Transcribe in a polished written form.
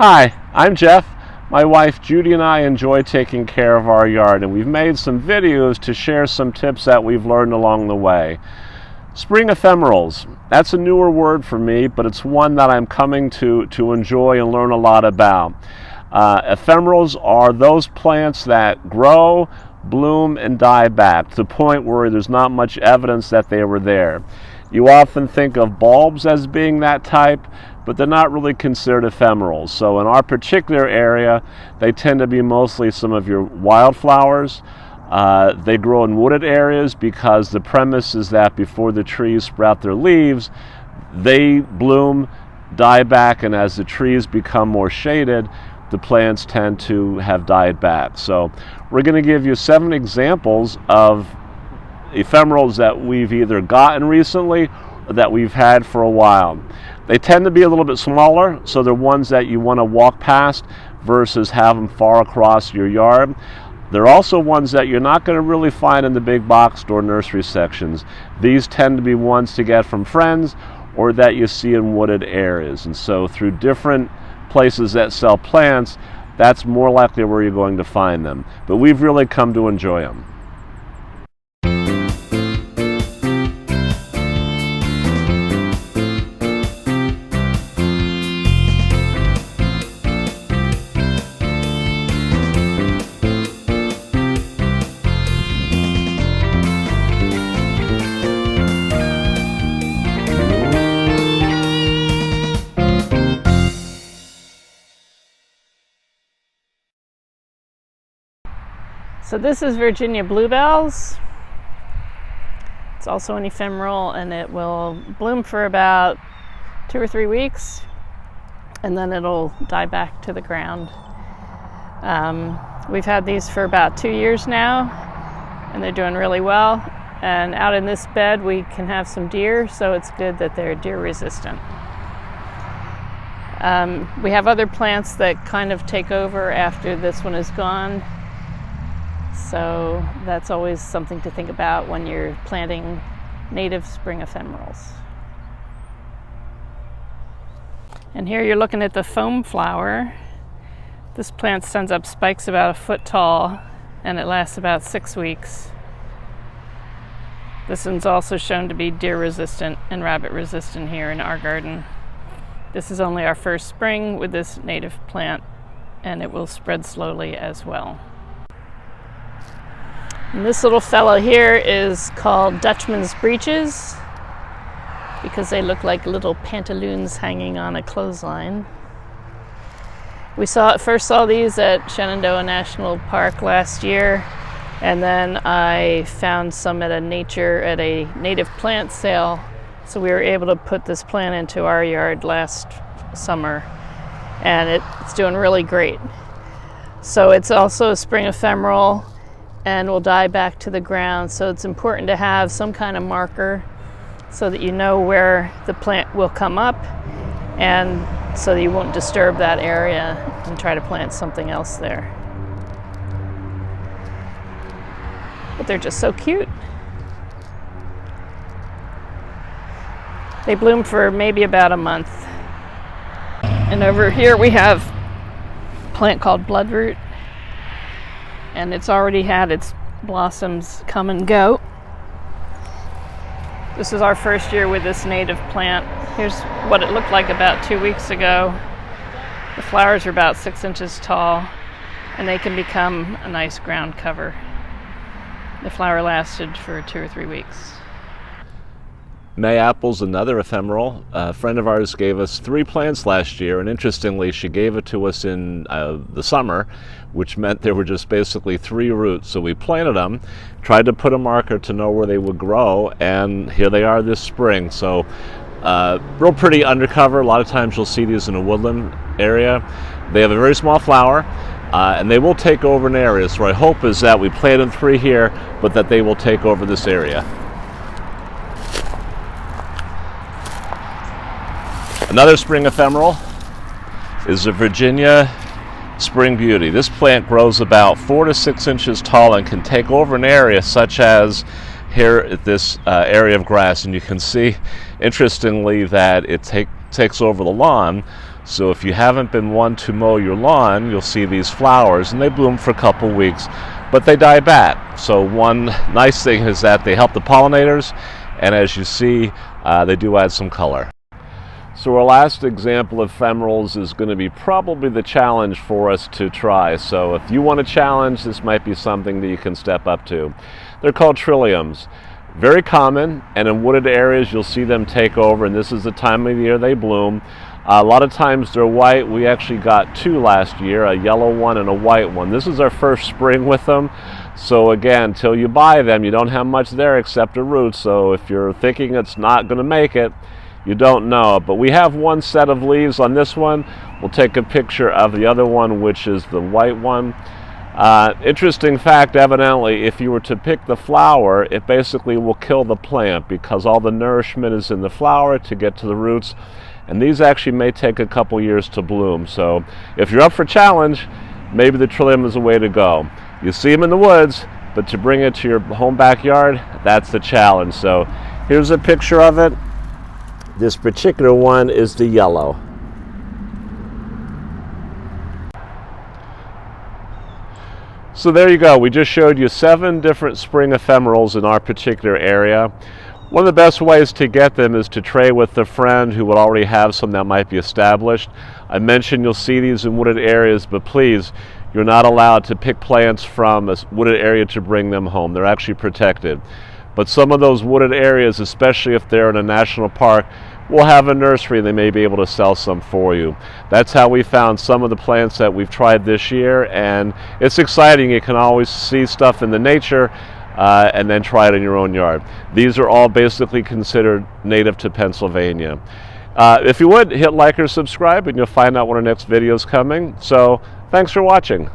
Hi, I'm Jeff. My wife Judy and I enjoy taking care of our yard, and we've made some videos to share some tips that we've learned along the way. Spring ephemerals, that's a newer word for me, but it's one that I'm coming to enjoy and learn a lot about. Ephemerals are those plants that grow, bloom, and die back to the point where there's not much evidence that they were there. You often think of bulbs as being that type, but they're not really considered ephemerals. So in our particular area, they tend to be mostly some of your wildflowers. They grow in wooded areas because the premise is that before the trees sprout their leaves, they bloom, die back, and as the trees become more shaded, the plants tend to have died back. So we're going to give you 7 examples of ephemerals that we've either gotten recently or that we've had for a while. They tend to be a little bit smaller, so they're ones that you want to walk past versus have them far across your yard. They're also ones that you're not going to really find in the big box store nursery sections. These tend to be ones to get from friends or that you see in wooded areas. And so through different places that sell plants, that's more likely where you're going to find them. But we've really come to enjoy them. So this is Virginia bluebells. It's also an ephemeral, and it will bloom for about 2 or 3 weeks, and then it'll die back to the ground. We've had these for about 2 years now, and they're doing really well. And out in this bed we can have some deer, so it's good that they're deer resistant. We have other plants that kind of take over after this one is gone. So that's always something to think about when you're planting native spring ephemerals. And here you're looking at the foam flower. This plant sends up spikes about 1 foot tall, and it lasts about 6 weeks. This one's also shown to be deer resistant and rabbit resistant here in our garden. This is only our first spring with this native plant, and it will spread slowly as well. And this little fellow here is called Dutchman's breeches because they look like little pantaloons hanging on a clothesline. We first saw these at Shenandoah National Park last year, and then I found some at a native plant sale, so we were able to put this plant into our yard last summer, and it's doing really great. So it's also a spring ephemeral and will die back to the ground, so it's important to have some kind of marker so that you know where the plant will come up, and so that you won't disturb that area and try to plant something else there. But they're just so cute. They bloom for maybe about a month. And over here we have a plant called bloodroot, and it's already had its blossoms come and go. This is our first year with this native plant. Here's what it looked like about 2 weeks ago. The flowers are about 6 inches tall, and they can become a nice ground cover. The flower lasted for 2 or 3 weeks. Mayapple's another ephemeral. A friend of ours gave us 3 plants last year, and interestingly, she gave it to us in the summer, which meant there were just basically 3 roots. So we planted them, tried to put a marker to know where they would grow, and here they are this spring. So real pretty undercover. A lot of times you'll see these in a woodland area. They have a very small flower, and they will take over an area. So our hope is that we planted 3 here, but that they will take over this area. Another spring ephemeral is the Virginia Spring Beauty. This plant grows about 4 to 6 inches tall and can take over an area such as here at this area of grass. And you can see, interestingly, that it takes over the lawn. So if you haven't been one to mow your lawn, you'll see these flowers, and they bloom for a couple weeks, but they die back. So one nice thing is that they help the pollinators, and as you see, they do add some color. So our last example of ephemerals is going to be probably the challenge for us to try. So if you want a challenge, this might be something that you can step up to. They're called trilliums. Very common, and in wooded areas you'll see them take over, and this is the time of the year they bloom. A lot of times they're white. We actually got two last year, a yellow one and a white one. This is our first spring with them. So again, till you buy them, you don't have much there except a root. So if you're thinking it's not going to make it, you don't know. But we have one set of leaves on this one. We'll take a picture of the other one, which is the white one. Interesting fact, evidently, if you were to pick the flower, it basically will kill the plant because all the nourishment is in the flower to get to the roots, and these actually may take a couple years to bloom. So if you're up for a challenge, maybe the trillium is a way to go. You see them in the woods, but to bring it to your home backyard, that's the challenge. So here's a picture of it. This particular one is the yellow. So there you go. We just showed you 7 different spring ephemerals in our particular area. One of the best ways to get them is to trade with a friend who would already have some that might be established. I mentioned you'll see these in wooded areas, but please, you're not allowed to pick plants from a wooded area to bring them home. They're actually protected. But some of those wooded areas, especially if they're in a national park, will have a nursery and they may be able to sell some for you. That's how we found some of the plants that we've tried this year, and it's exciting. You can always see stuff in the nature and then try it in your own yard. These are all basically considered native to Pennsylvania. If you would, hit like or subscribe and you'll find out when our next video is coming. So thanks for watching.